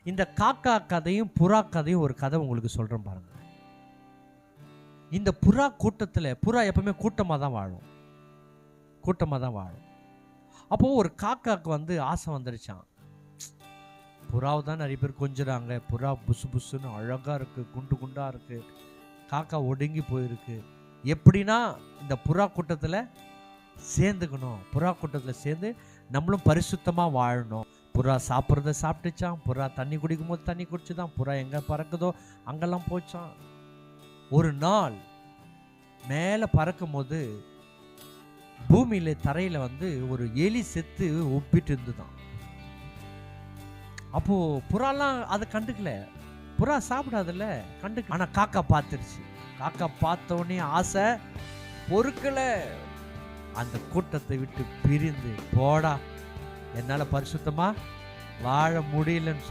இந்த காக்கா கதையும் புறா கதையும் ஒரு கதை உங்களுக்கு சொல்றேன் பாருங்க. இந்த புறா கூட்டத்துல, புறா எப்பவுமே கூட்டமா தான் வாழும். கூட்டமா தான் வாழும். அப்போ ஒரு காக்காக்கு வந்து ஆசை வந்துருச்சாம். புறாவை தான் நிறைய பேர் கொஞ்சுறாங்க. புறா புசு புசுன்னு அழகா இருக்கு, குண்டு குண்டா இருக்கு. காக்கா ஒடுங்கி போயிருக்கு. எப்படின்னா இந்த புறா கூட்டத்துல சேர்ந்துக்கணும். புறா கூட்டத்துல சேர்ந்து நம்மளும் பரிசுத்தமா வாழணும். புறா சாப்பிட்றத சாப்பிட்டுச்சான். புறா தண்ணி குடிக்கும் போது தண்ணி குடிச்சுதான். புறா எங்க பறக்குதோ அங்கெல்லாம் போச்சான். ஒரு நாள் மேல பறக்கும் போது பூமியில தரையில வந்து ஒரு எலி செத்து ஒப்பிட்டு இருந்துதான். அப்போ புறாலாம் அதை கண்டுக்கல. புறா சாப்பிடாதுல்ல, கண்டுக்க. ஆனா காக்கா பார்த்துருச்சு. காக்கா பார்த்த உடனே ஆசை பொறுக்கல. அந்த கூட்டத்தை விட்டு பிரிந்து, போடா என்னால பரிசுத்தமா வாழ முடியலன்னு